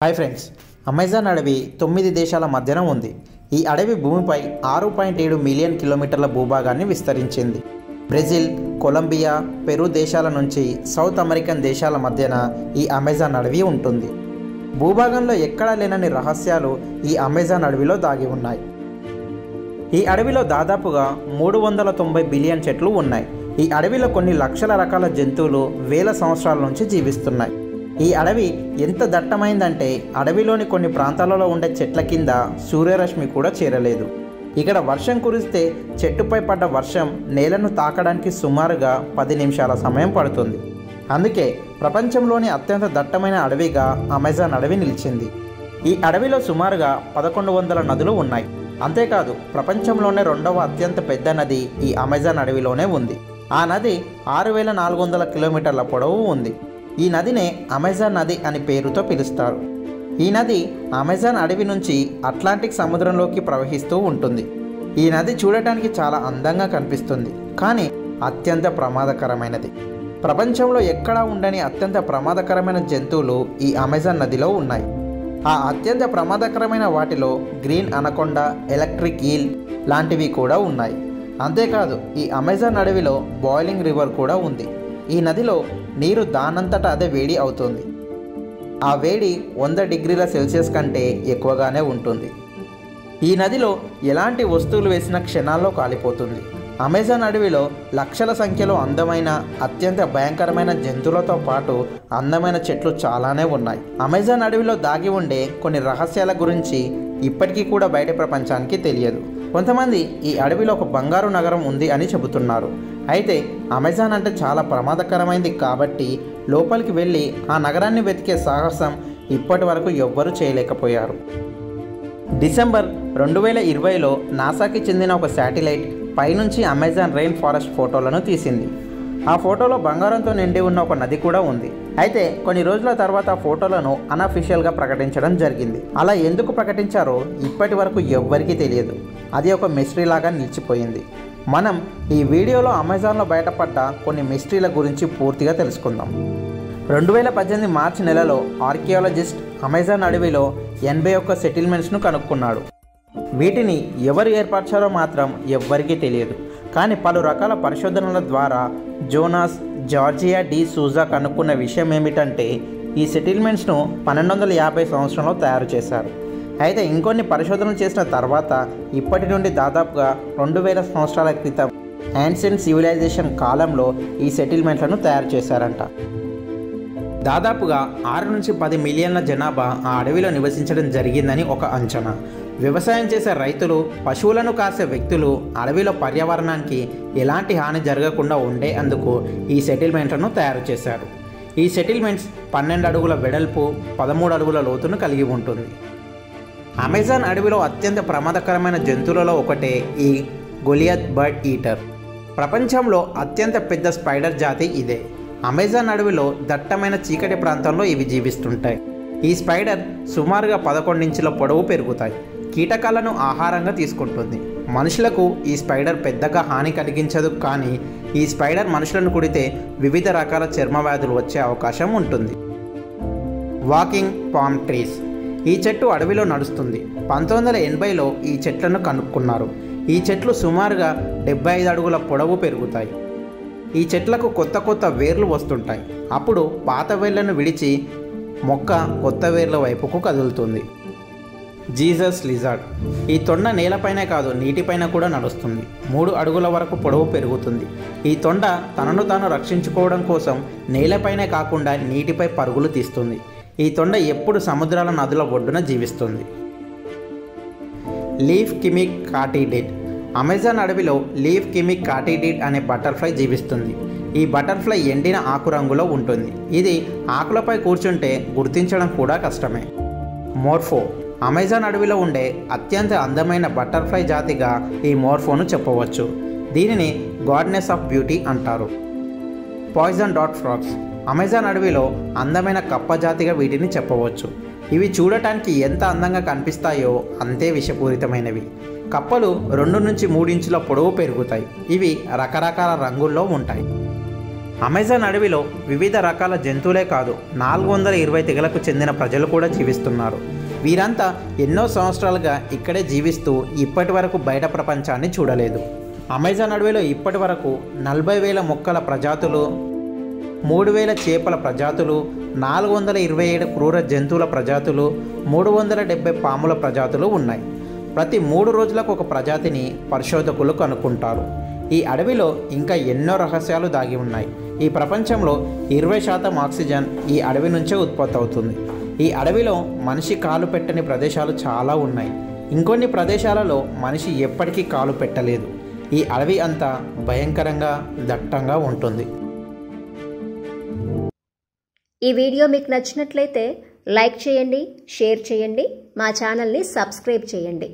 Hi friends, Amazon అడవి 9 దేశాల మధ్యన ఉంది. ఈ అడవి భూమిపై 6.7 మిలియన్ కిలోమీటర్ల భూభాగాన్ని విస్తరించింది. బ్రెజిల్, కొలంబియా, పెరు దేశాల నుంచి సౌత్ అమెరికన్ దేశాల మధ్యన ఈ అమెజాన్ అడవి ఉంటుంది. భూభాగంలో ఎక్కడా లేనన్ని రహస్యాలు ఈ అమెజాన్ అడవిలో దాగి ఉన్నాయి. ఈ అడవిలో దాదాపుగా 390 బిలియన్ చెట్లు ఉన్నాయి. ఈ అడవిలో కొన్ని లక్షల రకాల జంతువులు వేల సంవత్సరాల నుంచి జీవిస్తున్నాయి. ఈ అడవి ఎంత దట్టమైందంటే అడవిలోని కొన్ని ప్రాంతాలలో ఉండే చెట్ల కింద సూర్యరశ్మి కూడా చేరలేదు. ఇక్కడ వర్షం కురిస్తే చెట్టుపై పడ్డ వర్షం నేలను తాకడానికి సుమారుగా 10 నిమిషాల సమయం పడుతుంది. అందుకే ప్రపంచంలోని అత్యంత దట్టమైన అడవిగా అమెజాన్ అడవి నిలిచింది. ఈ అడవిలో సుమారుగా 1100 నదులు ఉన్నాయి. అంతేకాదు, ప్రపంచంలోనే 2వ అత్యంత పెద్ద నది ఈ అమెజాన్ అడవిలోనే ఉంది. ఆ నది 6400 కిలోమీటర్ల పొడవు ఉంది. ఈ నదినే అమెజాన్ నది అని పేరుతో పిలుస్తారు. ఈ నది అమెజాన్ అడవి నుంచి అట్లాంటిక్ సముద్రంలోకి ప్రవహిస్తూ ఉంటుంది. ఈ నది చూడటానికి చాలా అందంగా కనిపిస్తుంది, కానీ అత్యంత ప్రమాదకరమైనది. ప్రపంచంలో ఎక్కడా ఉండని అత్యంత ప్రమాదకరమైన జంతువులు ఈ అమెజాన్ నదిలో ఉన్నాయి. ఆ అత్యంత ప్రమాదకరమైన వాటిలో గ్రీన్ అనకొండా, ఎలక్ట్రిక్ ఈల్ లాంటివి కూడా ఉన్నాయి. అంతేకాదు, ఈ అమెజాన్ అడవిలో బాయిలింగ్ రివర్ కూడా ఉంది. ఈ నదిలో నీరు దానంతట అదే వేడి అవుతుంది. ఆ వేడి 100 డిగ్రీల సెల్సియస్ కంటే ఎక్కువగానే ఉంటుంది. ఈ నదిలో ఎలాంటి వస్తువులు వేసిన క్షణాల్లో కాలిపోతుంది. అమెజాన్ అడవిలో లక్షల సంఖ్యలో అందమైన, అత్యంత భయంకరమైన జంతువులతో పాటు అందమైన చెట్లు చాలానే ఉన్నాయి. అమెజాన్ అడవిలో దాగి ఉండే కొన్ని రహస్యాల గురించి ఇప్పటికీ కూడా బయట ప్రపంచానికి తెలియదు. కొంతమంది ఈ అడవిలో ఒక బంగారు నగరం ఉంది అని చెబుతున్నారు. అయితే అమెజాన్ అంటే చాలా ప్రమాదకరమైంది కాబట్టి లోపలికి వెళ్ళి ఆ నగరాన్ని వెతికే సాహసం ఇప్పటి వరకు ఎవ్వరూ చేయలేకపోయారు. డిసెంబర్ 2020లో నాసాకి చెందిన ఒక శాటిలైట్ పైనుంచి అమెజాన్ రెయిన్ ఫారెస్ట్ ఫోటోలను తీసింది. ఆ ఫోటోలో బంగారంతో నిండి ఉన్న ఒక నది కూడా ఉంది. అయితే కొన్ని రోజుల తర్వాత ఆ ఫోటోలను అన్అఫీషియల్గా ప్రకటించడం జరిగింది. అలా ఎందుకు ప్రకటించారో ఇప్పటి వరకు ఎవ్వరికీ తెలియదు. అది ఒక మిస్టరీ లాగా నిలిచిపోయింది. మనం ఈ వీడియోలో అమెజాన్లో బయటపడ్డ కొన్ని మిస్టరీల గురించి పూర్తిగా తెలుసుకుందాం. 2018 మార్చి నెలలో ఆర్కియాలజిస్ట్ అమెజాన్ అడవిలో 81 సెటిల్మెంట్స్ను కనుక్కున్నాడు. వీటిని ఎవరు ఏర్పరిచారో మాత్రం ఎవ్వరికీ తెలియదు. కానీ పలు రకాల పరిశోధనల ద్వారా జోనాస్ జార్జియా డి సూజా కనుక్కున్న విషయం ఏమిటంటే ఈ సెటిల్మెంట్స్ను 1250 సంవత్సరంలో తయారు చేశారు. అయితే ఇంకొన్ని పరిశోధనలు చేసిన తర్వాత ఇప్పటి నుండి దాదాపుగా 2000 సంవత్సరాల క్రితం యాన్షియంట్ సివిలైజేషన్ కాలంలో ఈ సెటిల్మెంట్లను తయారు చేశారంట. దాదాపుగా 6 నుంచి 10 మిలియన్ల జనాభా ఆ అడవిలో నివసించడం జరిగిందని ఒక అంచనా. వ్యవసాయం చేసే రైతులు, పశువులను కాసే వ్యక్తులు అడవిలో పర్యావరణానికి ఎలాంటి హాని జరగకుండా ఉండే అందుకు ఈ సెటిల్మెంట్లను తయారు చేశారు. ఈ సెటిల్మెంట్స్ 12 అడుగుల వెడల్పు, 13 అడుగుల లోతును కలిగి ఉంటుంది. అమెజాన్ అడవిలో అత్యంత ప్రమాదకరమైన జంతువులలో ఒకటే ఈ గొలియాత్ బర్డ్ ఈటర్. ప్రపంచంలో అత్యంత పెద్ద స్పైడర్ జాతి ఇదే. అమెజాన్ అడవిలో దట్టమైన చీకటి ప్రాంతంలో ఇవి జీవిస్తుంటాయి. ఈ స్పైడర్ సుమారుగా 11 ఇంచుల పొడవు పెరుగుతాయి. కీటకాలను ఆహారంగా తీసుకుంటుంది. మనుషులకు ఈ స్పైడర్ పెద్దగా హాని కలిగించదు, కానీ ఈ స్పైడర్ మనుషులను కుడితే వివిధ రకాల చర్మ వ్యాధులు వచ్చే అవకాశం ఉంటుంది. Walking palm trees. ఈ చెట్టు అడవిలో నడుస్తుంది. 1980లో ఈ చెట్లను కనుక్కున్నారు. ఈ చెట్లు సుమారుగా 75 అడుగుల పొడవు పెరుగుతాయి. ఈ చెట్లకు కొత్త వేర్లు వస్తుంటాయి. అప్పుడు పాత వేర్లను విడిచి మొక్క కొత్త వేర్ల వైపుకు కదులుతుంది. Jesus lizard. ఈ తొండ నేలపైనే కాదు, నీటిపైన కూడా నడుస్తుంది. 3 అడుగుల వరకు పొడవు పెరుగుతుంది. ఈ తొండ తనను తాను రక్షించుకోవడం కోసం నేలపైనే కాకుండా నీటిపై పరుగులు తీస్తుంది. ఈ తొండ ఎప్పుడు సముద్రాల, నదుల ఒడ్డున జీవిస్తుంది. లీఫ్ కిమిక్ కాటిడిడ్. అమెజాన్ అడవిలో లీఫ్ కిమిక్ కాటిడిడ్ అనే బటర్ఫ్లై జీవిస్తుంది. ఈ బటర్ఫ్లై ఎండిన ఆకు రంగులో ఉంటుంది. ఇది ఆకులపై కూర్చుంటే గుర్తించడం కూడా కష్టమే. మోర్ఫో. అమెజాన్ అడవిలో ఉండే అత్యంత అందమైన బటర్ఫ్లై జాతిగా ఈ మోర్ఫోను చెప్పవచ్చు. దీనిని గాడ్నెస్ ఆఫ్ బ్యూటీ అంటారు. Poison dot frogs. అమెజాన్ అడవిలో అందమైన కప్ప జాతిగా వీటిని చెప్పవచ్చు. ఇవి చూడటానికి ఎంత అందంగా కనిపిస్తాయో అంతే విషపూరితమైనవి. కప్పలు 2 నుంచి 3 ఇంచుల పొడవు పెరుగుతాయి. ఇవి రకరకాల రంగుల్లో ఉంటాయి. అమెజాన్ అడవిలో వివిధ రకాల జంతువులే కాదు 420 తెగలకు చెందిన ప్రజలు కూడా జీవిస్తున్నారు. వీరంతా ఎన్నో సంవత్సరాలుగా ఇక్కడే జీవిస్తూ ఇప్పటి వరకు బయట ప్రపంచాన్ని చూడలేదు. అమెజాన్ అడవిలో ఇప్పటి వరకు 40,000 మొక్కల ప్రజాతులు, 3,000 చేపల ప్రజాతులు, 427 క్రూర జంతువుల ప్రజాతులు, 370 పాముల ప్రజాతులు ఉన్నాయి. ప్రతి 3 రోజులకు ఒక ప్రజాతిని పరిశోధకులు కనుక్కుంటారు. ఈ అడవిలో ఇంకా ఎన్నో రహస్యాలు దాగి ఉన్నాయి. ఈ ప్రపంచంలో 20% ఆక్సిజన్ ఈ అడవి నుంచే ఉత్పత్తి అవుతుంది. ఈ అడవిలో మనిషి కాలు పెట్టని ప్రదేశాలు చాలా ఉన్నాయి. ఇంకొన్ని ప్రదేశాలలో మనిషి ఎప్పటికీ కాలు పెట్టలేదు. ఈ అడవి అంతా భయంకరంగా దట్టంగా ఉంటుంది. ఈ వీడియో మీకు నచ్చినట్లయితే లైక్ చేయండి, షేర్ చేయండి, మా ఛానల్ని సబ్స్క్రైబ్ చేయండి.